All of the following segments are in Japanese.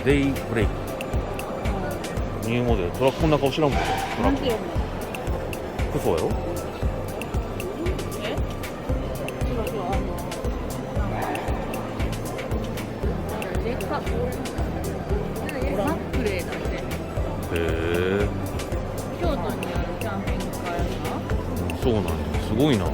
デイブレイクニューモデル。トラックこんな顔知らんもん。トラックなんて読むの？クソやろ。え？違うレカマックレーだって。へえ、京都にあるキャンピングカーやな。そうなんや。すごいな。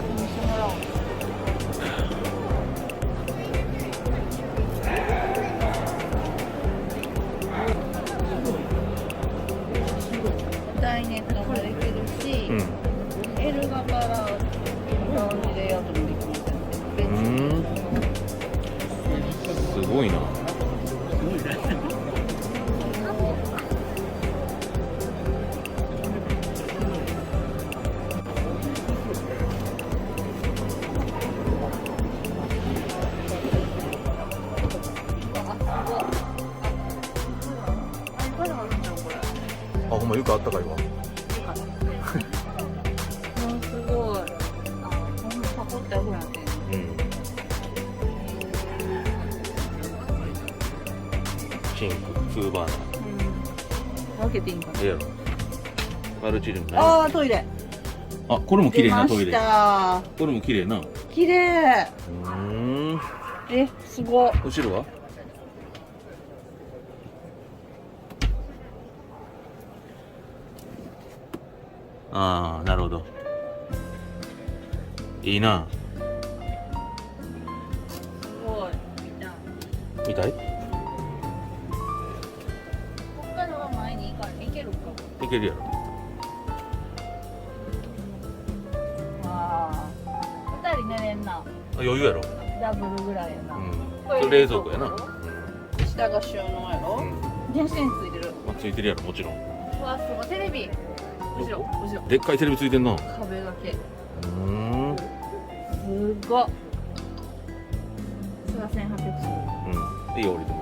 ダイネットもできるし、うん。L 型からラウンジでやっともできますよね。すごいな。あ、ほんま床あったかいわ。すごい。ほんまパコってあるやんね。うん。シンク、2バーナ分けていいんかな。ー。ええやろ。マルチルームね。ああ、トイレ。あ、これも綺麗なトイレ。出まこれも綺麗な。した。綺麗。え、すごい。後ろは？ああ、なるほど。いいな。すごい。見たい？こっからは前に行けるか。いけるやろ。ああ。二人寝れんな。あ、余裕やろ。ダブルぐらいやな。うん。これそれ冷蔵庫やな。下が収納やろ。うん。電線ついてる。まあ、ついてるやろ、もちろん。うわ、すごい。テレビ。後ろ。でっかいテレビついてんな。壁掛け。すごっ。それは1800円。うん。いいよ、降りても。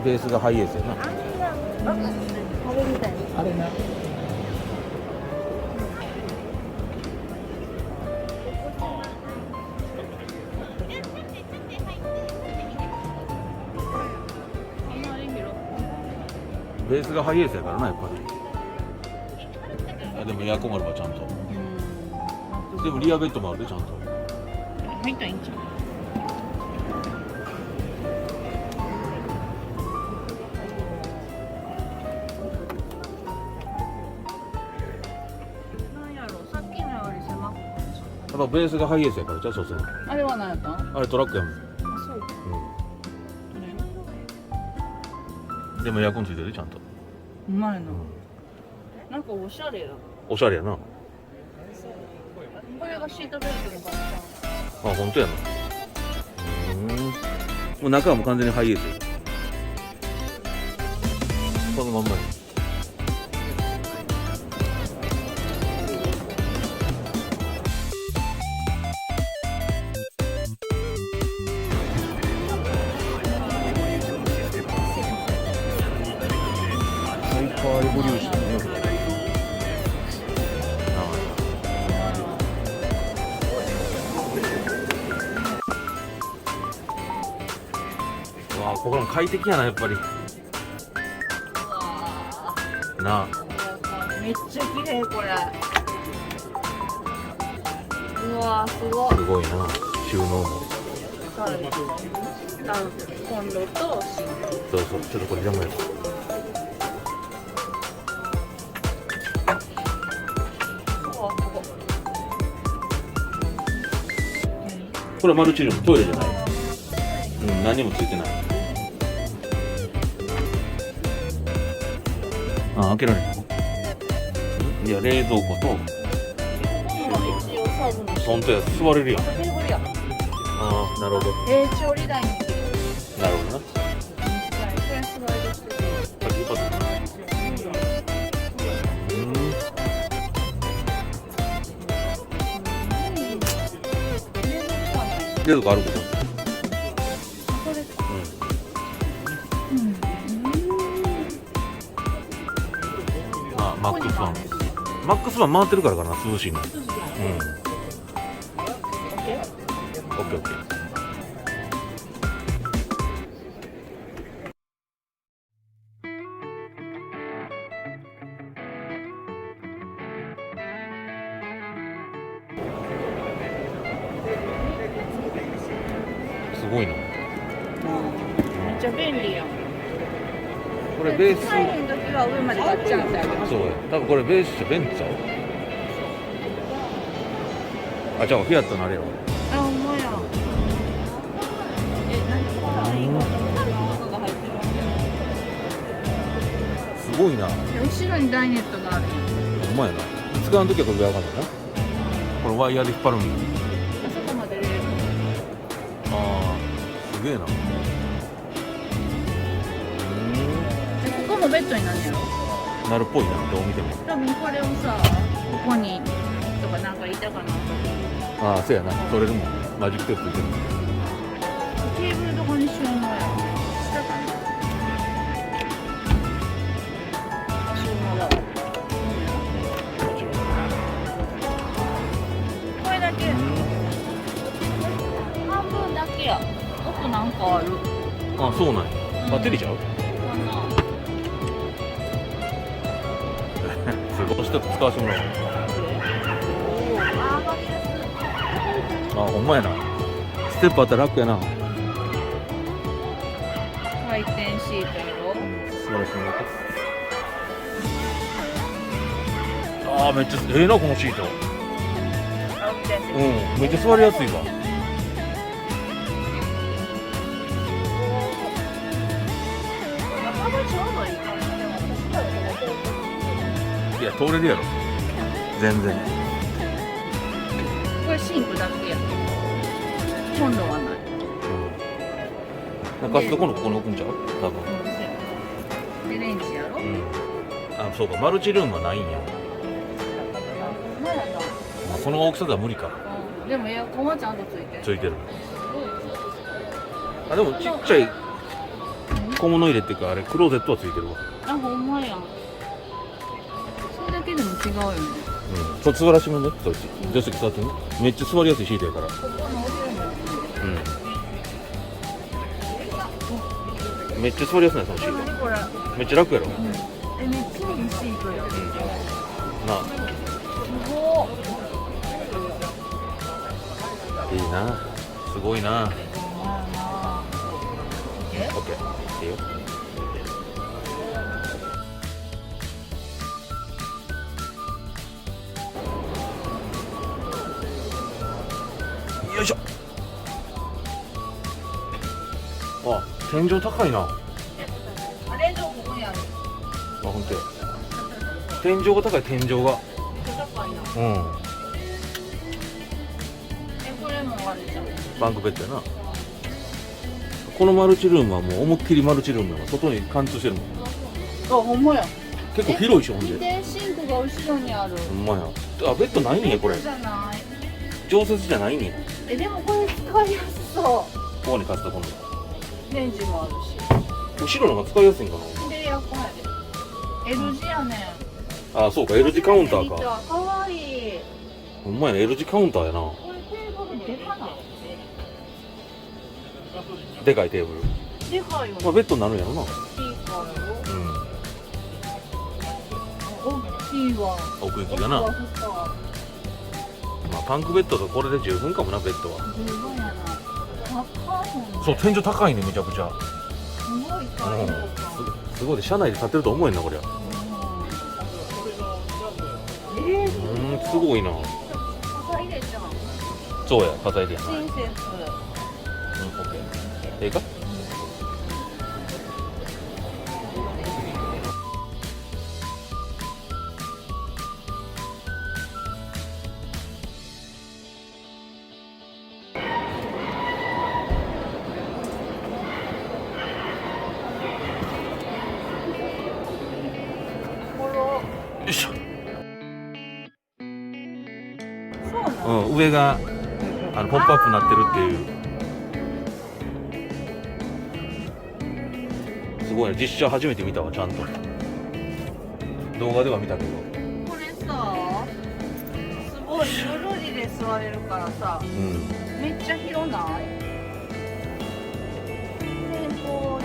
ベースがハイエースやな。あれみたいな。あれな。ベースがハイエースやからな、やっぱり。あ、でもエアコンあるわ、ちゃんと。でもリアベッドもあるで、ちゃんと。入ったらいいんちゃう。なんやろ、さっきのより狭く感じ。やっぱベースがハイエースやから、じゃあ、そうせん。あれは何やったん？あ、あれトラックやもん。そう。うん。でもエアコンついてるで、ちゃんと。うまいな。なんかおしゃれやな。おしゃれやな。これがシートベルトのバッタあ、本当やな。もう中はもう完全にハイエースや。このまんまに。ハイパーエボリューションね。わあ、ここも快適やな、やっぱり。なあ。めっちゃ綺麗これ。うわー、すごい。すごいな、収納も。さらにコンロとシンク。そうそう、ちょっとこれ邪魔や。これはマルチルーム、トイレじゃない。うん、何もついてない。あ、開けられないの？いや、冷蔵庫と。一応サブの本当や、座れるやん。テーブルや。ああ、なるほど。調理台についてる。なるほどな。これスライドしてる。パキパキ。冷蔵庫あること。これあ、マックスワン。マックスバン回ってるからかな、涼しいの。うん。オッケーオッケー。すごいな。めっちゃ便利やん。これベース。入る時は上までガッチャンってあげます。そうや。多分これベースじゃベンツちゃう。あ、じゃあフィアットのあれやろ。あ、ほんまや。何これいいことが入ってる。すごいな。後ろにダイネットがあるやん。ほんまやな。使う時はこれ上上がるんだな。これワイヤーで引っ張るんや。あそこまで出れる。ああ、すげえな。ここもベッドになんねやろ。なるっぽいな、どう見ても。多分これをさ、ここにとかなんか板かなとか。ああ、そうやな。取れるもん。マジックテープついてる。テーブルどこに収納やろ。下かな。収納だわ。もちろん。これだけ。半分だけや。奥なんかある。あ、そうなんや。バッテリーちゃう？すごいステップ使わせてもらう。あ、ほんまやな。ステップあったら楽やな。回転シートやろ。素晴らしいね。ああ、めっちゃええなこのシート。うん、めっちゃ座りやすいわ。いや、通れるやろ。全然。これシンクだけや。コンロはない。なんかそこのここに置くんちゃう？多分。でレンジやろ。うん。あ、そうか、マルチルームはないんや。まあ、この大きさでは無理か。でもエアコンはちゃんとついてる。ついてる。あ、でもちっちゃい小物入れっていうか、あれクローゼットはついてるわ。あ、ほんまやん。それだけでも違うよね。うん。そっち座らしてみるね。そっち。助手席座ってね。めっちゃ座りやすいシートやから。ここの折れるの。うん。めっちゃ座りやすいね、そのシー何これ。ト。めっちゃ楽やろ。めっちゃいいシートや。うん。なあ。すごいいな。すごいな。オッケー。いいよ。よいしょ。あ、天井高いな。あれ以上ここにある。あ、ほんとや。天井が高い、天井が。高いな。うん。これもあるじゃん。バンクベッドやな。このマルチルームはもう思いっきりマルチルームやわ。外に貫通してるもん。あ、ほんまや。結構広いし、ほん見で。て、シンクが後ろにある。ほんまや。あ、ベッドないねんこれ。じゃない。常設じゃないねん。でもこれ使いやすそここに貸すとこの。う。レンジもある後ろの方が使いやすいんかし。で、エアコンやで。L 字やねん。な。あ、そうか、L 字カウンターか。かわいい。ほんまやね、L 字カウンターやな。これテーブルでかない。でかいテーブル。でかいよね。まあ、ベッドになるんやろな。スピーカーやろ。うん。大きいわ。奥行きがな。奥が深まあ、パンクベッドとこれで十分かもな、ベッドは。い。十分やな。高いもんね。そう、天井高いね、めちゃくちゃ。すごい高い。すごいで、車内で立ってると思えんな、こりゃ。すごいな。傘入れじゃん。そうや、肩入れやな。親切。オッケー。ええか？よいしょ。そうなの。うん、上がポップアップになってるっていう。すごいね、実写初めて見たわ、ちゃんと。動画では見たけど。これさ、ゆるりで座れるからさ、めっちゃ広ない？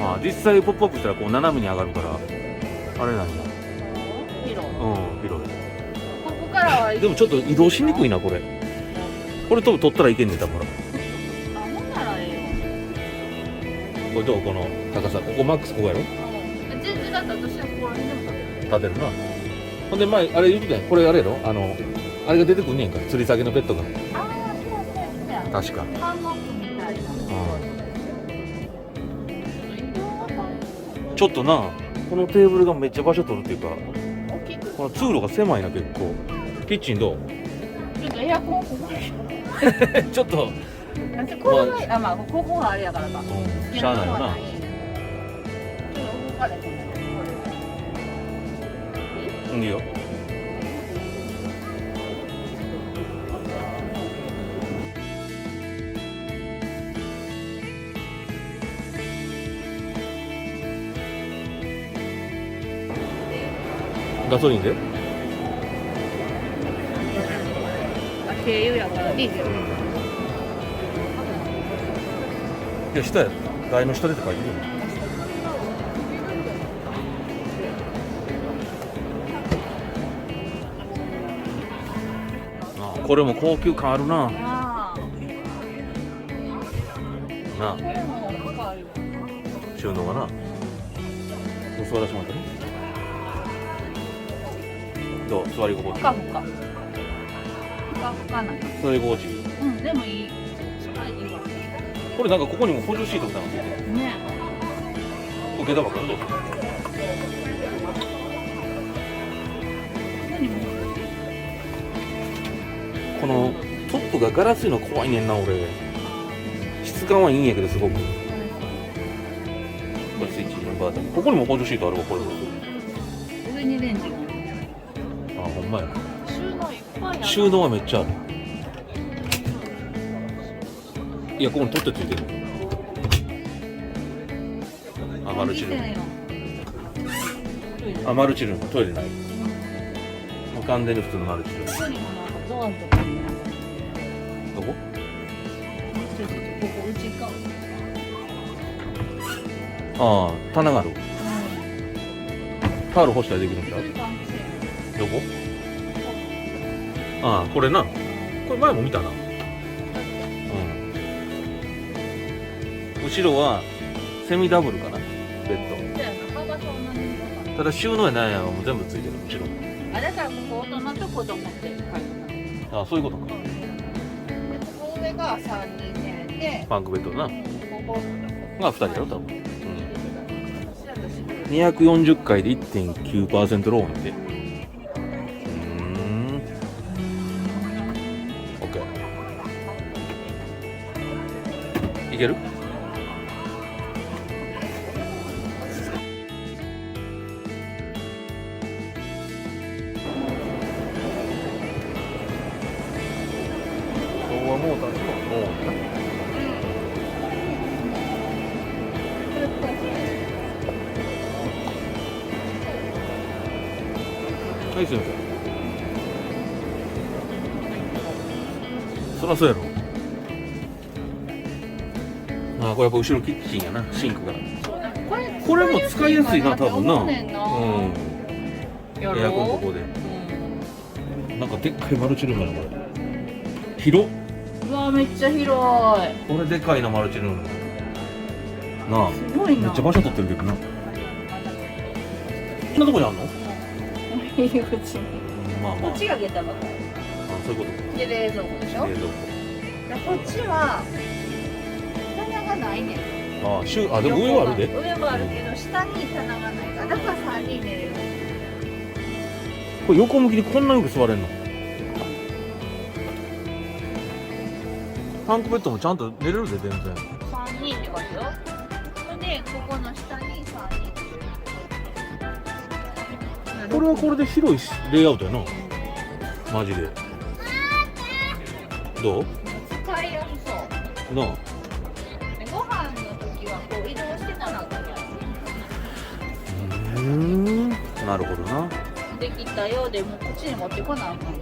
あ、実際ポップアップしたらこう斜めに上がるからあれなんだ。広い。広い。ここからはでもちょっと移動しにくいなこれ。これ取ったらいけんねんだから。あ、ほんならえこれどうこの高さ、ここマックスここやろ。えよ。全然だって私はここら辺でも立てる。立てるな。ほんで前あれ言うてたやん。これあれやろ。あれが出てくんねんか。吊り下げのベッドが。ああ、そう確か。ハンモックみたいな。ちょっとな、このテーブルがめっちゃ場所取るっていうか、大きく。この通路が狭いな結構。キッチンどう？ちょっとエアコンここに。ちょっと、なんてこれが、まあここがあれやからか。しゃあないよな。ちょっと動かれへん。いいよ。ガソリンで？経由やからディーゼル。いや、下や。台の下でって書いてるよ。これも高級感あるな。あなあ、これもかかるよ。収納がな。座らせてもらったね。どう？座り心地。ふかふか。ふかふかな。座り心地。うん、でもいい。それいいわ。これなんかここにも補助シートみたいなのついてる。ね。これ下駄箱どうぞ。何も。このトップがガラスの怖いねんな俺。質感はいいんやけどすごく。これスイッチインバーター。ここにも補助シートあるわこれ。上にレンジが。あ、ほんまや。収納いっぱいある。収納はめっちゃある。いや、ここに取ってついてる。あ、マルチルーム。あ、マルチルーム。トイレない。もう完全に普通のマルチルーム。ここにもなんかドアとかになんかどこ？ここ内側。ああ、棚がある。タオル干したらできるんちゃう？どこ？ああ、これな。これ前も見たな。うん。後ろはセミダブルかな、ベッド。ただ収納やないやろ、もう全部ついてる後ろ。あ、だからここ大人と子供って書いてある。ああ、そういうことか。で、ここ上が3人寝で、バンクベッドな。ここが2人やろ、多分。うん。240回で 1.9% ローンやで。OK。いける？昭和モーターズのローンやな。はい、すいません。そらそうやろ。ああ、これやっぱ後ろキッチンやな、シンクが。これも使いやすいな、多分な。うん。エアコンここで。なんかでっかいマルチルームやな、これ。広っ。うわ、めっちゃ広い。これでかいな、マルチルーム。なあ。すごいな。めっちゃ場所取ってるけどな。こんなとこにあんの？入り口に。まあまあ。こっちが下駄箱。あ、そういうことか。で、冷蔵庫でしょ。冷蔵庫。こっちは棚がないねん。ああ、でも上はあるで。上はあるけど、下に棚がないから、だから3人寝れる。これ横向きにこんなよく座れんの？タンクベッドもちゃんと寝れるで、全然。3人ってことよ。で、ここの下に3人。これはこれで広いレイアウトやな。マジで。どう？使いやすそう。なあ。で、ご飯の時はこう移動してたらなるほどな。できたようでもうこっちに持ってこなあかん。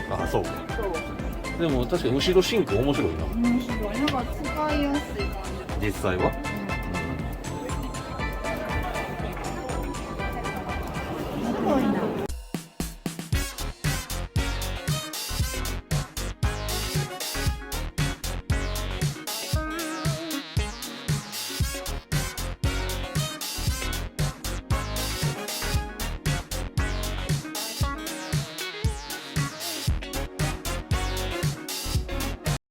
あ、そうか。そう。でも確かに後ろシンク面白いな。面白い。なんか使いやすい感じ。実際は